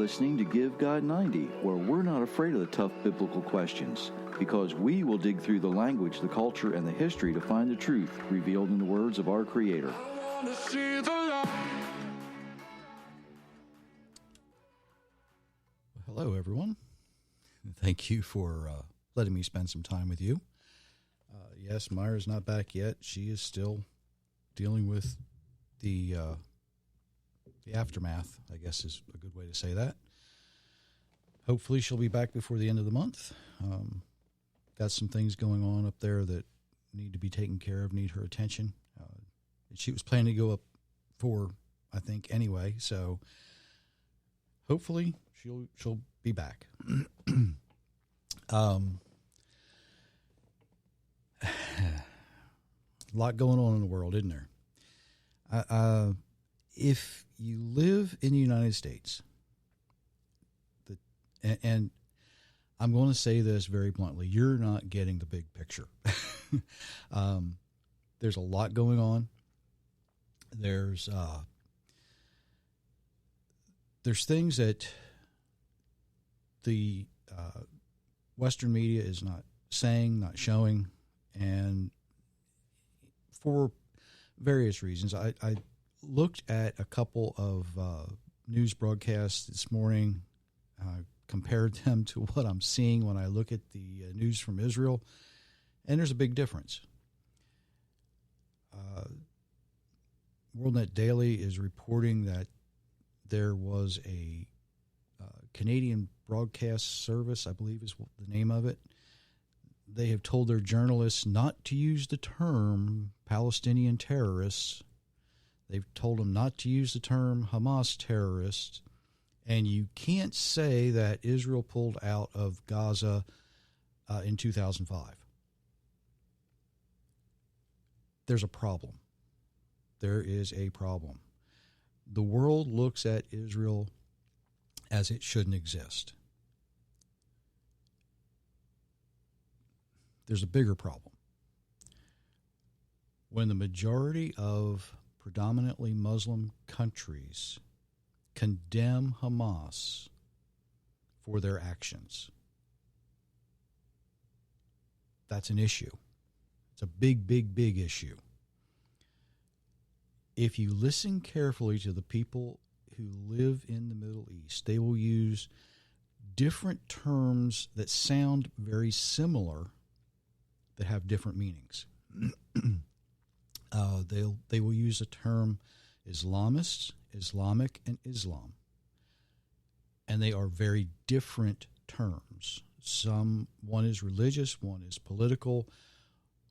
listening to Give God 90, where we're not afraid of the tough biblical questions, because we will dig through the language, the culture, and the history to find the truth revealed in the words of our Creator. Hello, everyone. Thank you for letting me spend some time with you. Yes, Myra's not back yet. She is still dealing with the aftermath, I guess is a good way to say that. Hopefully she'll be back before the end of the month. Got some things going on up there that need to be taken care of, need her attention. She was planning to go up for, I think, anyway, so hopefully she'll be back. A lot going on in the world, isn't there? If you live in the United States, and I'm going to say this very bluntly, you're not getting the big picture. There's a lot going on. There's things that the Western media is not saying, not showing, and for various reasons. I looked at a couple of news broadcasts this morning, compared them to what I'm seeing when I look at the news from Israel, and there's a big difference. WorldNet Daily is reporting that there was a Canadian broadcast service, I believe is the name of it. They have told their journalists not to use the term Palestinian terrorists. They've told them not to use the term Hamas terrorists. And you can't say that Israel pulled out of Gaza in 2005. There's a problem. There is a problem. The world looks at Israel as it shouldn't exist. There's a bigger problem. When the majority of predominantly Muslim countries condemn Hamas for their actions, that's an issue. It's a big, big, big issue. If you listen carefully to the people who live in the Middle East, they will use different terms that sound very similar that have different meanings. They will use the term Islamists, Islamic, and Islam. And they are very different terms. One is religious, one is political,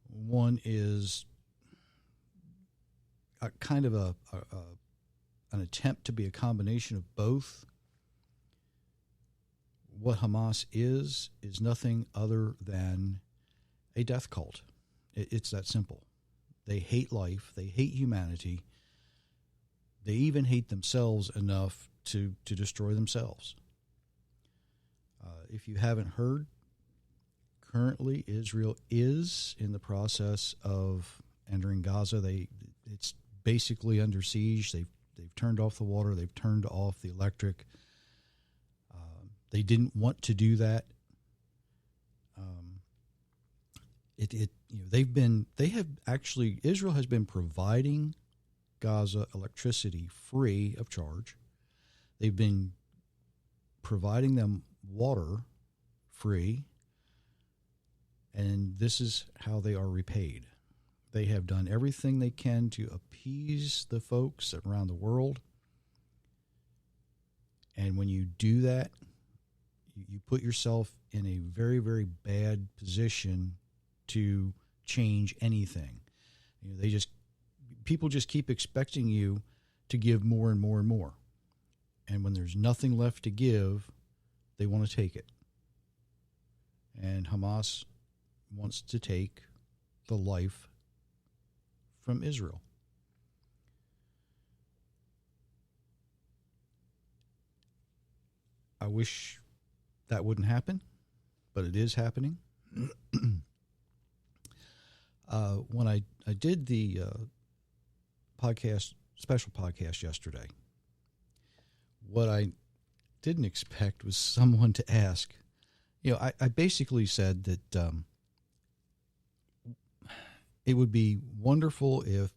one is a kind of an attempt to be a combination of both. What Hamas is nothing other than a death cult. It's that simple. They hate life. They hate humanity. They even hate themselves enough to destroy themselves. If you haven't heard, currently Israel is in the process of entering Gaza. It's basically under siege. They've turned off the water. They've turned off the electric. They didn't want to do that. Israel has been providing Gaza electricity free of charge. They've been providing them water free, and this is how they are repaid. They have done everything they can to appease the folks around the world, and when you do that, you put yourself in a very, very bad position to change anything. People just keep expecting you to give more and more and more. And when there's nothing left to give, they want to take it. And Hamas wants to take the life from Israel. I wish that wouldn't happen, but it is happening. When I did the special podcast yesterday, what I didn't expect was someone to ask. I basically said that it would be wonderful if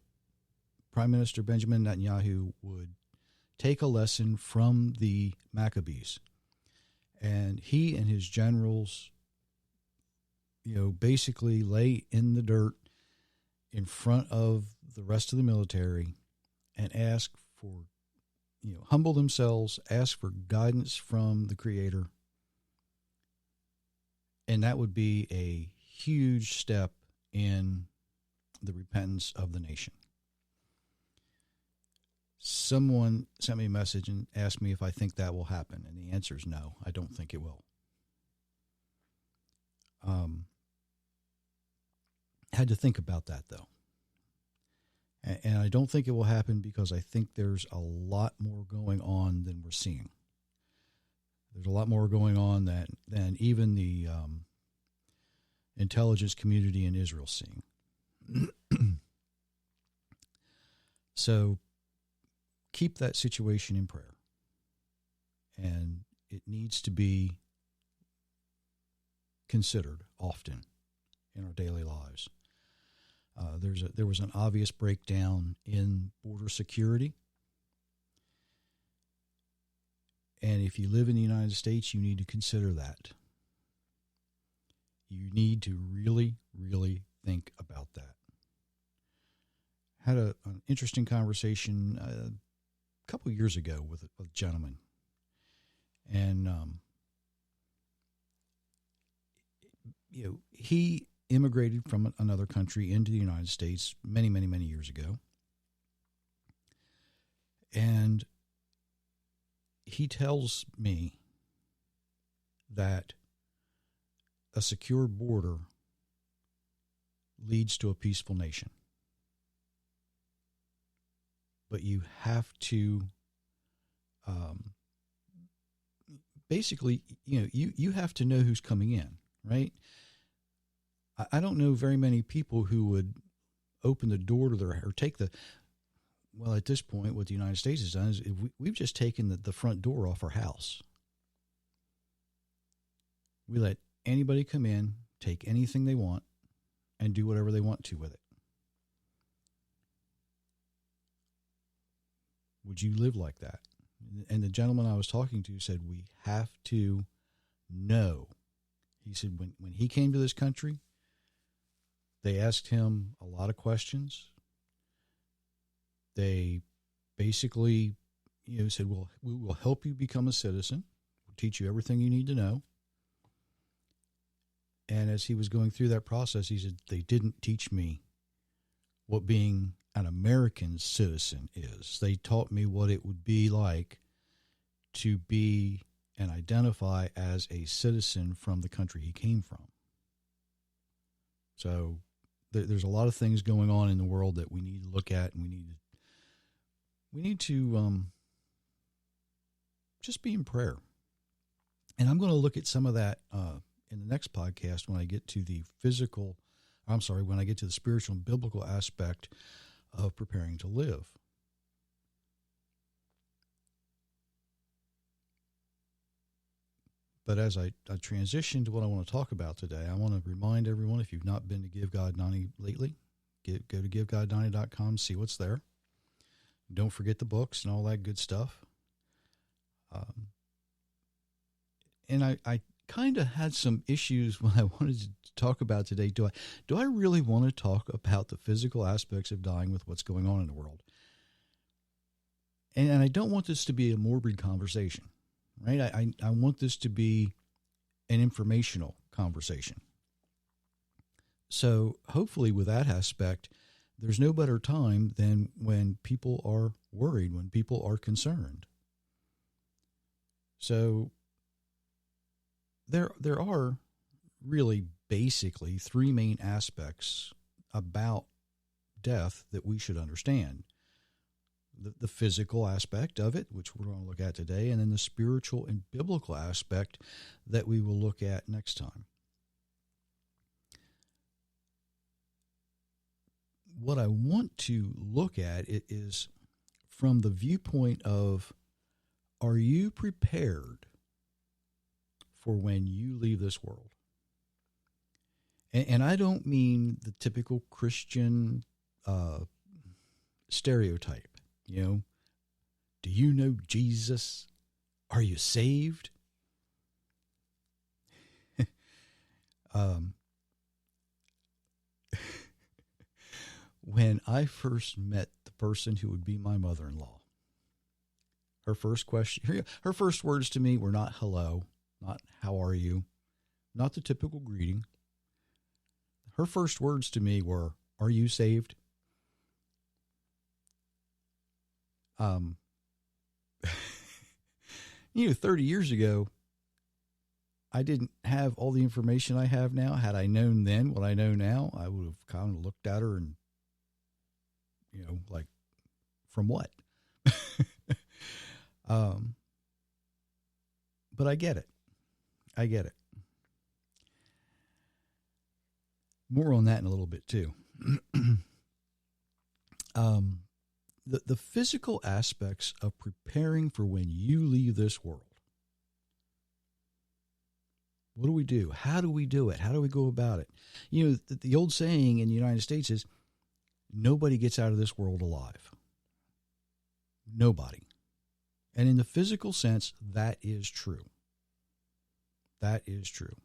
Prime Minister Benjamin Netanyahu would take a lesson from the Maccabees. And he and his generals, basically lay in the dirt in front of the rest of the military and ask for, humble themselves, ask for guidance from the Creator. And that would be a huge step in the repentance of the nation. Someone sent me a message and asked me if I think that will happen. And the answer is no, I don't think it will. Had to think about that, though. And I don't think it will happen because I think there's a lot more going on than we're seeing. There's a lot more going on than even the intelligence community in Israel is seeing. So keep that situation in prayer. And it needs to be considered often in our daily lives. There was an obvious breakdown in border security. And if you live in the United States, you need to consider that. You need to really, really think about that. Had an interesting conversation a couple of years ago with a gentleman. And, he immigrated from another country into the United States many, many, many years ago. And he tells me that a secure border leads to a peaceful nation. But you have to basically, you have to know who's coming in, right? I don't know very many people who would open the door to or take well, at this point, what the United States has done is we've just taken the front door off our house. We let anybody come in, take anything they want, and do whatever they want to with it. Would you live like that? And the gentleman I was talking to said, we have to know. He said when he came to this country, they asked him a lot of questions. They basically, said, well, we will help you become a citizen. We'll teach you everything you need to know. And as he was going through that process, he said, they didn't teach me what being an American citizen is. They taught me what it would be like to be and identify as a citizen from the country he came from. So there's a lot of things going on in the world that we need to look at, and we need to just be in prayer. And I'm going to look at some of that in the next podcast when I get to the when I get to the spiritual and biblical aspect of preparing to live. But as I transition to what I want to talk about today, I want to remind everyone, if you've not been to Give God 90 lately, go to givegod90.com, see what's there. Don't forget the books and all that good stuff. And I kind of had some issues when I wanted to talk about today. Do I really want to talk about the physical aspects of dying with what's going on in the world? And I don't want this to be a morbid conversation, right? I want this to be an informational conversation. So hopefully with that aspect, there's no better time than when people are worried, when people are concerned. So there are really basically three main aspects about death that we should understand. The physical aspect of it, which we're going to look at today, and then the spiritual and biblical aspect that we will look at next time. What I want to look at it is from the viewpoint of Are you prepared for when you leave this world? And I don't mean the typical Christian stereotype. You know, do you know Jesus? Are you saved? When I first met the person who would be my mother-in-law, her first words to me were not hello, not how are you, not the typical greeting. Her first words to me were, are you saved? 30 years ago, I didn't have all the information I have now. Had I known then what I know now, I would have kind of looked at her and, like, from what? But I get it. More on that in a little bit too. The physical aspects of preparing for when you leave this world. What do we do? How do we do it? How do we go about it? The old saying in the United States is, nobody gets out of this world alive. Nobody. And in the physical sense, that is true. That is true.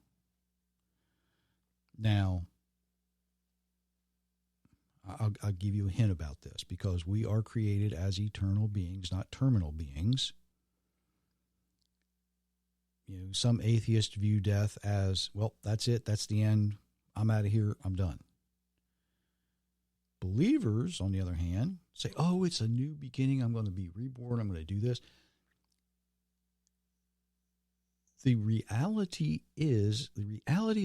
Now, I'll give you a hint about this, because we are created as eternal beings, not terminal beings. Some atheists view death as, well, that's it. That's the end. I'm out of here. I'm done. Believers, on the other hand, say, oh, it's a new beginning. I'm going to be reborn. I'm going to do this. The reality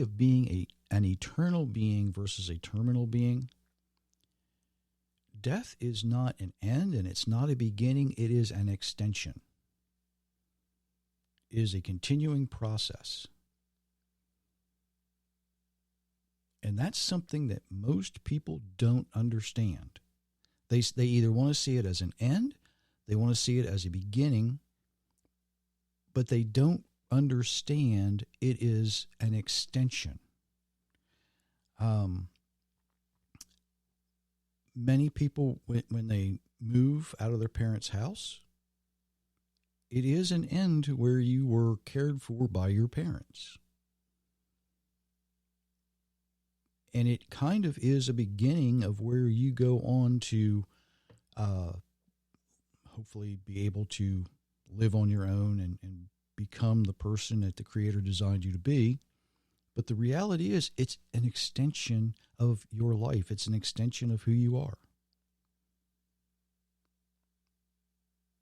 of being an eternal being versus a terminal being. Death is not an end, and it's not a beginning. It is an extension. It is a continuing process. And that's something that most people don't understand. They either want to see it as an end, they want to see it as a beginning, but they don't understand it is an extension. Many people, when they move out of their parents' house, it is an end to where you were cared for by your parents. And it kind of is a beginning of where you go on to hopefully be able to live on your own and become the person that the Creator designed you to be. But the reality is, it's an extension of your life. It's an extension of who you are.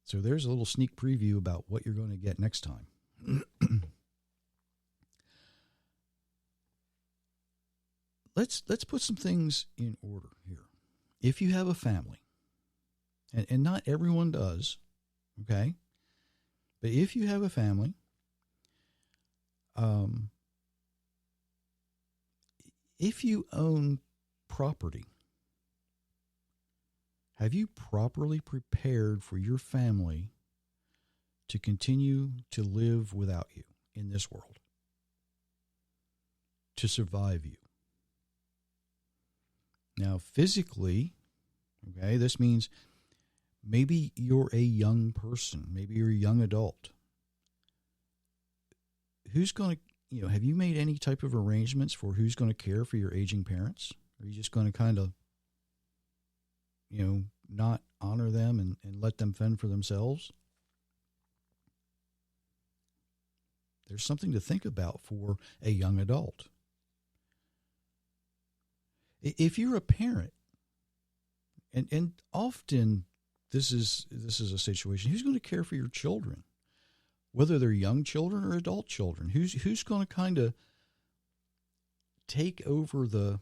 So there's a little sneak preview about what you're going to get next time. Let's put some things in order here. If you have a family, and not everyone does, okay? But if you have a family, if you own property, have you properly prepared for your family to continue to live without you in this world, to survive you? Now, physically, okay, this means maybe you're a young person, maybe you're a young adult. Who's going to, have you made any type of arrangements for who's going to care for your aging parents? Are you just going to kind of, not honor them and let them fend for themselves? There's something to think about for a young adult. If you're a parent, and often this is a situation, who's going to care for your children? Whether they're young children or adult children, who's going to kind of take over the,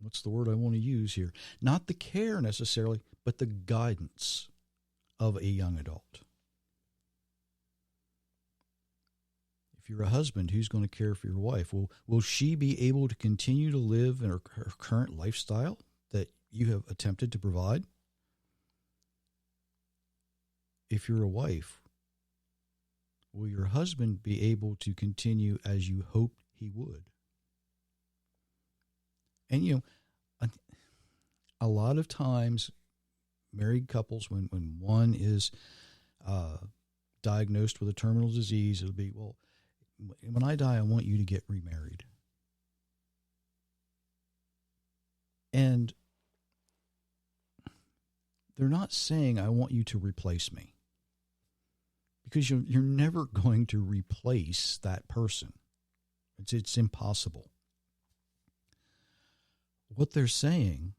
what's the word I want to use here? Not the care necessarily, but the guidance of a young adult. If you're a husband, who's going to care for your wife? Will she be able to continue to live in her current lifestyle that you have attempted to provide? if you're a wife, will your husband be able to continue as you hoped he would? And, a lot of times, married couples, when one is diagnosed with a terminal disease, it'll be, well, when I die, I want you to get remarried. And they're not saying, I want you to replace me. Because you're never going to replace that person. It's impossible. What they're saying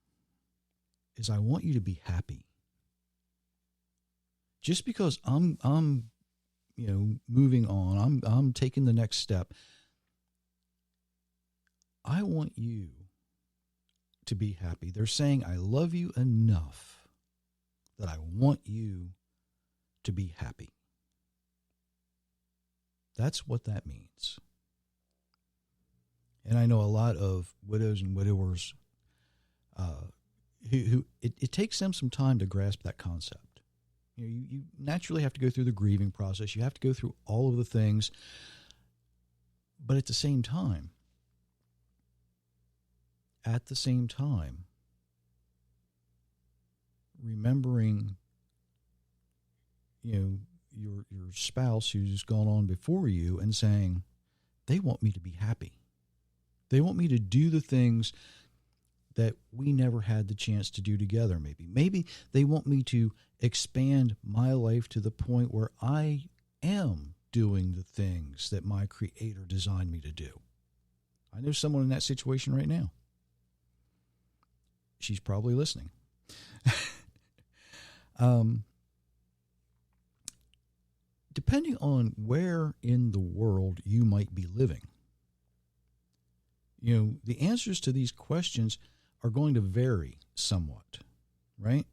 is, I want you to be happy. Just because I'm moving on, I'm taking the next step. I want you to be happy. They're saying, I love you enough that I want you to be happy. That's what that means. And I know a lot of widows and widowers who it takes them some time to grasp that concept. You naturally have to go through the grieving process. You have to go through all of the things. But at the same time, remembering, your spouse who's gone on before you and saying, they want me to be happy. They want me to do the things that we never had the chance to do together. Maybe they want me to expand my life to the point where I am doing the things that my Creator designed me to do. I know someone in that situation right now. She's probably listening. Depending on where in the world you might be living, the answers to these questions are going to vary somewhat, right?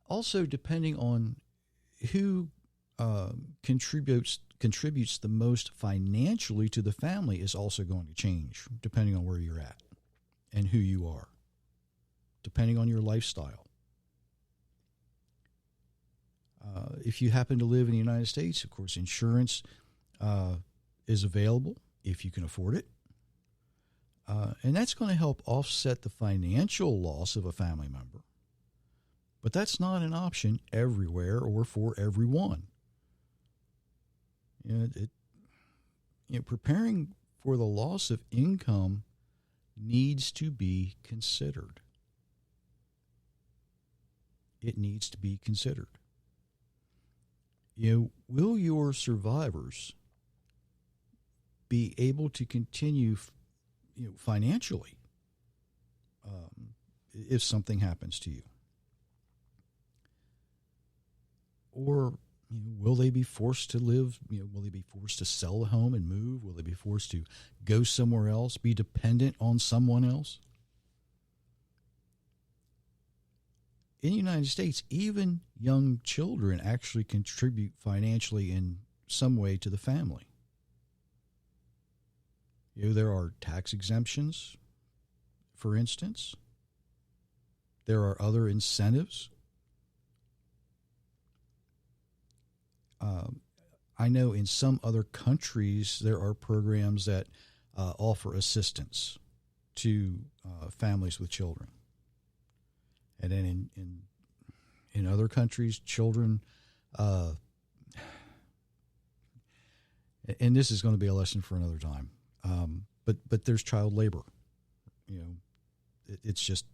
Also, depending on who contributes the most financially to the family is also going to change, depending on where you're at and who you are, depending on your lifestyle. If you happen to live in the United States, of course, insurance is available if you can afford it. And that's going to help offset the financial loss of a family member. But that's not an option everywhere or for everyone. Preparing for the loss of income needs to be considered. It needs to be considered. Will your survivors be able to continue, financially, if something happens to you? Or will they be forced to live? Will they be forced to sell the home and move? Will they be forced to go somewhere else, be dependent on someone else? In the United States, even young children actually contribute financially in some way to the family. There are tax exemptions, for instance. There are other incentives. I know in some other countries there are programs that offer assistance to families with children. And then in other countries, children, and this is going to be a lesson for another time, but there's child labor. It's just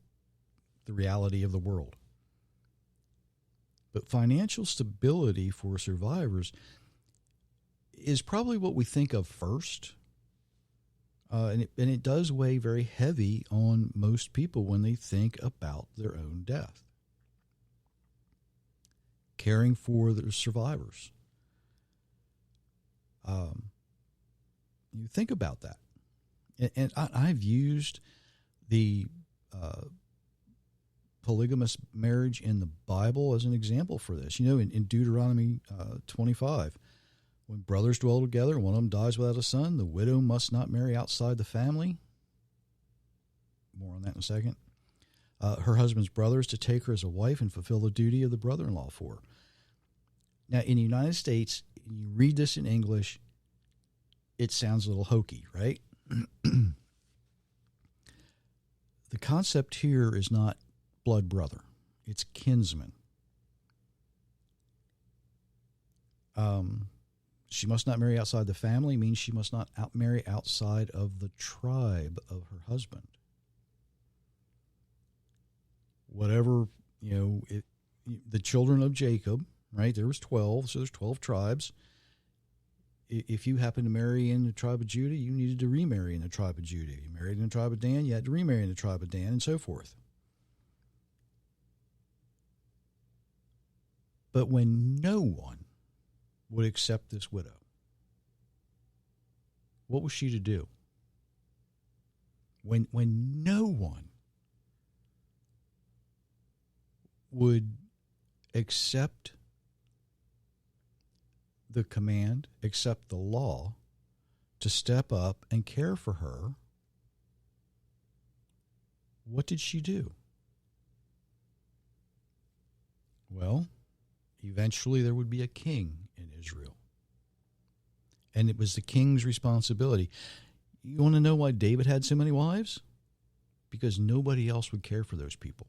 the reality of the world. But financial stability for survivors is probably what we think of first. And it does weigh very heavy on most people when they think about their own death. Caring for their survivors. You think about that. And I've used the polygamous marriage in the Bible as an example for this. In Deuteronomy 25, when brothers dwell together, one of them dies without a son, the widow must not marry outside the family. More on that in a second. her husband's brothers to take her as a wife and fulfill the duty of the brother-in-law for her. Now, in the United States, you read this in English, it sounds a little hokey, right? The concept here is not blood brother. It's kinsman. She must not marry outside the family means she must not marry outside of the tribe of her husband. Whatever, the children of Jacob, right? There was 12, so there's 12 tribes. If you happen to marry in the tribe of Judah, you needed to remarry in the tribe of Judah. You married in the tribe of Dan, you had to remarry in the tribe of Dan, and so forth. But when no one would accept this widow, what was she to do? When no one would accept the command, accept the law to step up and care for her, what did she do? Well, eventually there would be a king in Israel. And it was the king's responsibility. You want to know why David had so many wives? Because nobody else would care for those people.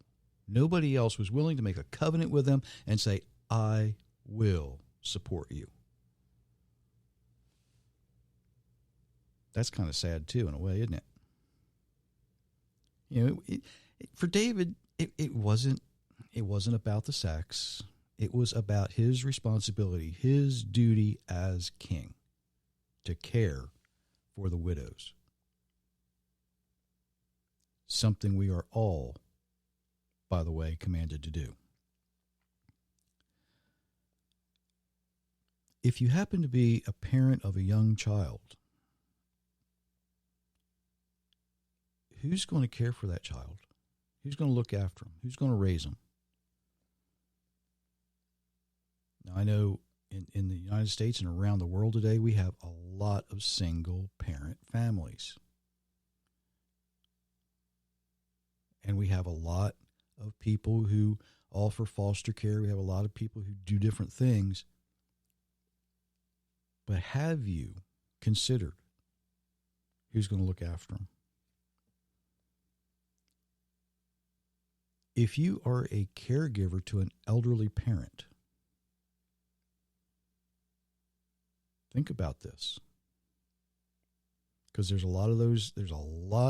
Nobody else was willing to make a covenant with them and say, I will support you. That's kind of sad, too, in a way, isn't it? For David, it wasn't about the sex. It was about his responsibility, his duty as king, to care for the widows. Something we are all, by the way, commanded to do. If you happen to be a parent of a young child, who's going to care for that child? Who's going to look after him? Who's going to raise him? Now, I know in the United States and around the world today, we have a lot of single-parent families. And we have a lot of people who offer foster care. We have a lot of people who do different things. But have you considered who's going to look after them? If you are a caregiver to an elderly parent, think about this. Because there's a lot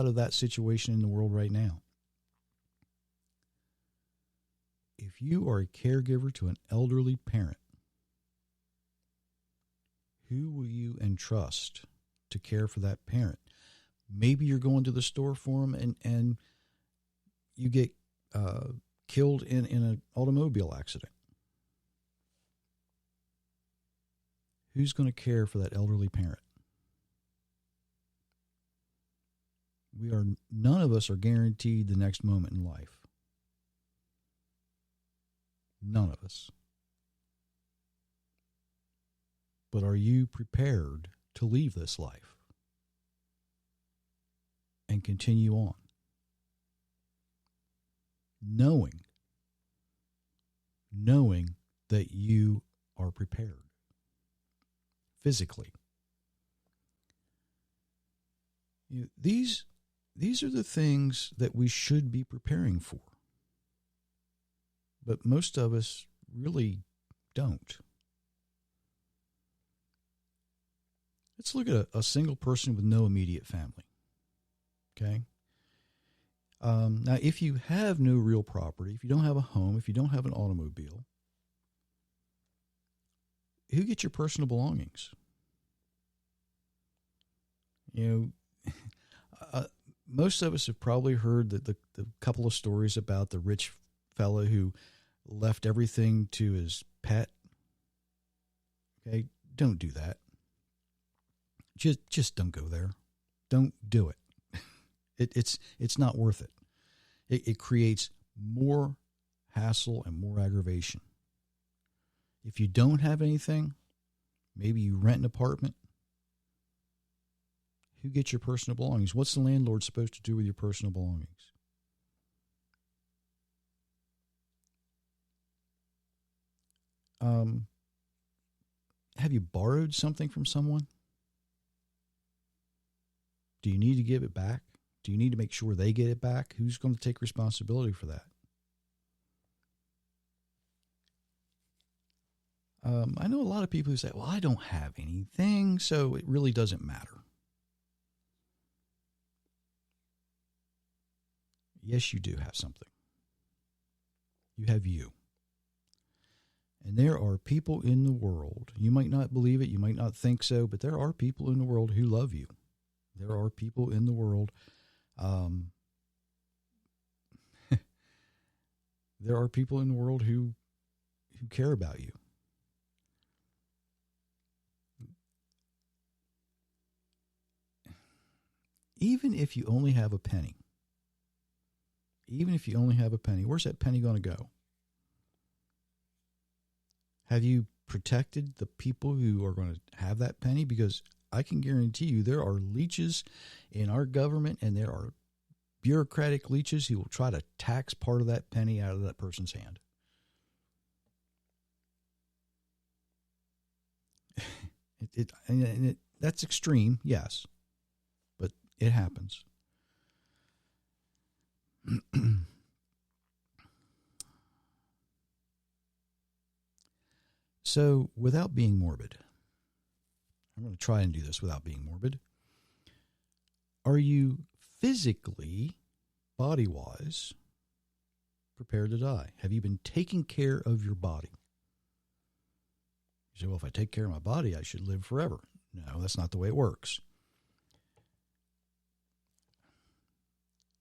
of that situation in the world right now. If you are a caregiver to an elderly parent, who will you entrust to care for that parent? Maybe you're going to the store for them and you get killed in an automobile accident. Who's going to care for that elderly parent? None of us are guaranteed the next moment in life. None of us. But are you prepared to leave this life and continue on? Knowing that you are prepared physically. These are the things that we should be preparing for. But most of us really don't. Let's look at a single person with no immediate family. Okay? Now, if you have no real property, if you don't have a home, if you don't have an automobile, who gets your personal belongings? Most of us have probably heard the couple of stories about the rich fellow who left everything to his pet. Okay, don't do that. Just don't go there. Don't do it. It's not worth it. It creates more hassle and more aggravation. If you don't have anything, maybe you rent an apartment. Who gets your personal belongings? What's the landlord supposed to do with your personal belongings? Have you borrowed something from someone? Do you need to give it back? Do you need to make sure they get it back? Who's going to take responsibility for that? I know a lot of people who say, well, I don't have anything, so it really doesn't matter. Yes, you do have something. You have you. And there are people in the world, you might not believe it, you might not think so, but there are people in the world who love you. There are people in the world, there are people in the world who care about you. Even if you only have a penny, where's that penny going to go? Have you protected the people who are going to have that penny? Because I can guarantee you there are leeches in our government, and there are bureaucratic leeches who will try to tax part of that penny out of that person's hand. That's extreme, yes, but it happens. So, without being morbid, I'm going to try and do this without being morbid. Are you physically, body-wise, prepared to die? Have you been taking care of your body? You say, well, if I take care of my body, I should live forever. No, that's not the way it works.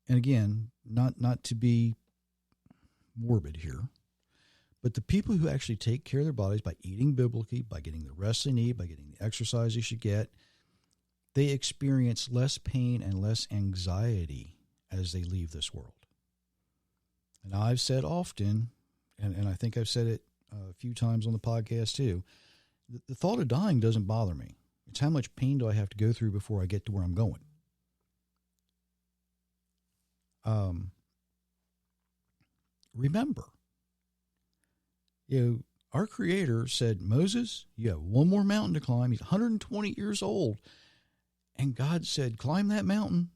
And again, not to be morbid here, but the people who actually take care of their bodies by eating biblically, by getting the rest they need, by getting the exercise they should get, they experience less pain and less anxiety as they leave this world. And I've said often, and I think I've said it a few times on the podcast too, the thought of dying doesn't bother me. It's how much pain do I have to go through before I get to where I'm going. Remember, our Creator said, Moses, you have one more mountain to climb. He's 120 years old. And God said, climb that mountain.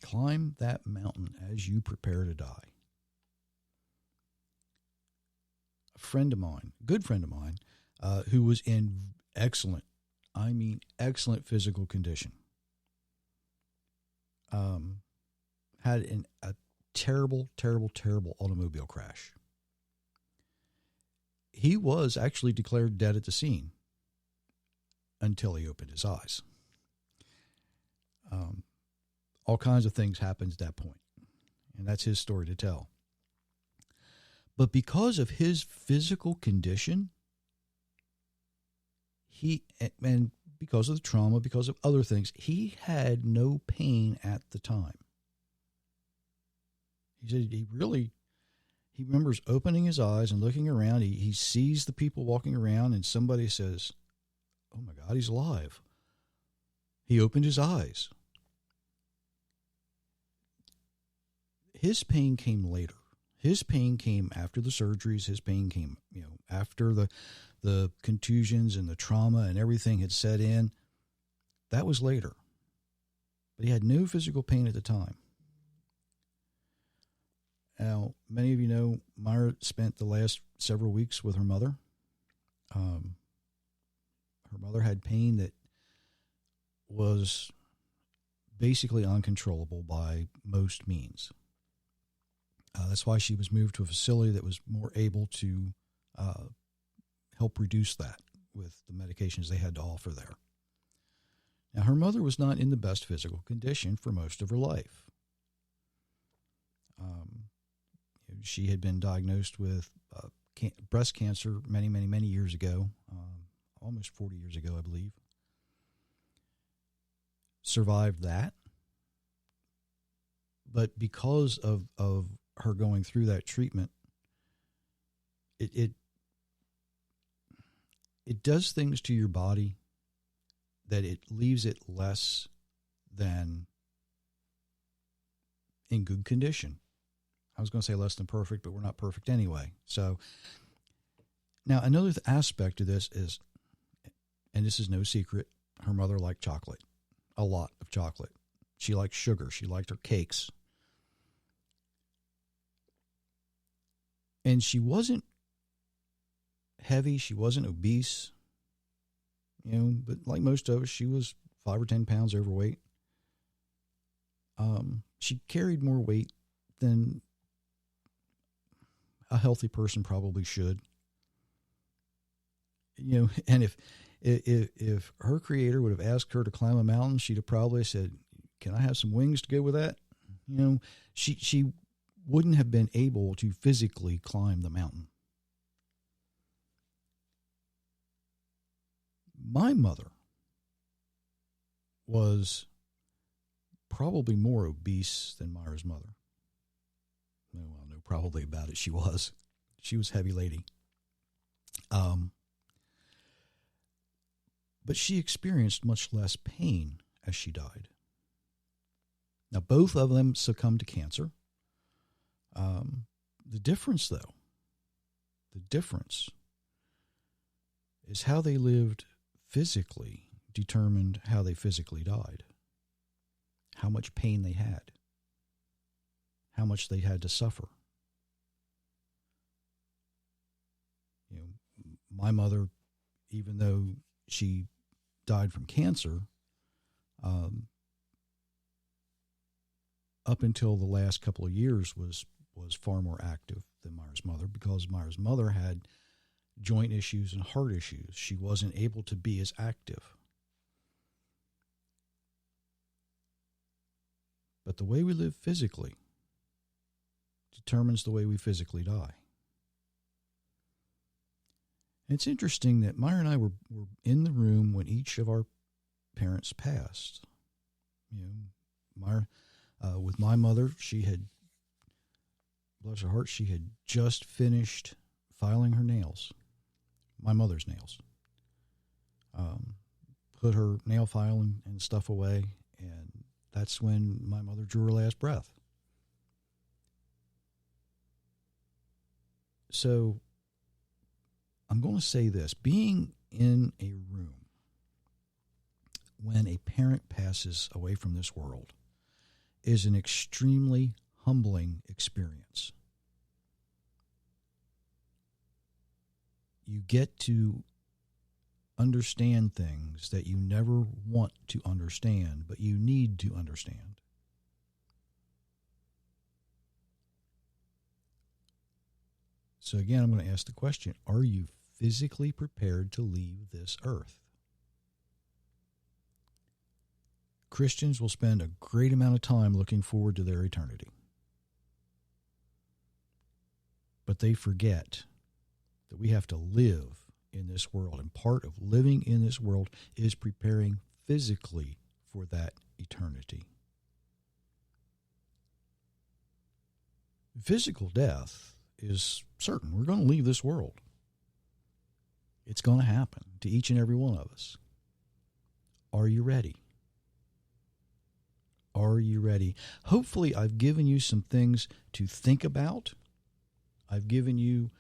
Climb that mountain as you prepare to die. A friend of mine, good friend of mine, who was in excellent physical condition, had a terrible, terrible, terrible automobile crash. He was actually declared dead at the scene until he opened his eyes. All kinds of things happened at that point, and that's his story to tell. But because of his physical condition, and because of the trauma, because of other things, he had no pain at the time. He said he remembers opening his eyes and looking around. He sees the people walking around, and somebody says, oh my God, he's alive. He opened his eyes. His pain came later. His pain came after the surgeries. His pain came, after the contusions and the trauma and everything had set in. That was later. But he had no physical pain at the time. Now, many of you know Myra spent the last several weeks with her mother. Her mother had pain that was basically uncontrollable by most means. That's why she was moved to a facility that was more able to help reduce that with the medications they had to offer there. Now, her mother was not in the best physical condition for most of her life. She had been diagnosed with breast cancer many, many, many years ago, almost 40 years ago, I believe. Survived that. But because of her going through that treatment, it does things to your body that it leaves it less than in good condition. I was going to say less than perfect, but we're not perfect anyway. So now another aspect of this is, and this is no secret, her mother liked chocolate, a lot of chocolate. She liked sugar. She liked her cakes. And she wasn't heavy. She wasn't obese, but like most of us, she was 5 or 10 pounds overweight. She carried more weight than a healthy person probably should. And if her creator would have asked her to climb a mountain, she'd have probably said, "Can I have some wings to go with that?" She wouldn't have been able to physically climb the mountain. My mother was probably more obese than Myra's mother. No, I know probably about it. She was a heavy lady. But she experienced much less pain as she died. Now, both of them succumbed to cancer. The difference is how they lived physically determined how they physically died, how much pain they had, how much they had to suffer. My mother, even though she died from cancer, up until the last couple of years was far more active than Myra's mother, because Myra's mother had joint issues and heart issues. She wasn't able to be as active. But the way we live physically determines the way we physically die. And it's interesting that Myra and I were in the room when each of our parents passed. Myra, with my mother, she had, bless her heart, she had just finished filing her nails, my mother's nails. Put her nail file and stuff away, and that's when my mother drew her last breath. So I'm going to say this: being in a room when a parent passes away from this world is an extremely humbling experience. You get to understand things that you never want to understand, but you need to understand. So again, I'm going to ask the question, are you physically prepared to leave this earth? Christians will spend a great amount of time looking forward to their eternity. But they forget that we have to live in this world, and part of living in this world is preparing physically for that eternity. Physical death is certain. We're going to leave this world. It's going to happen to each and every one of us. Are you ready? Are you ready? Hopefully, I've given you some things to think about. I've given you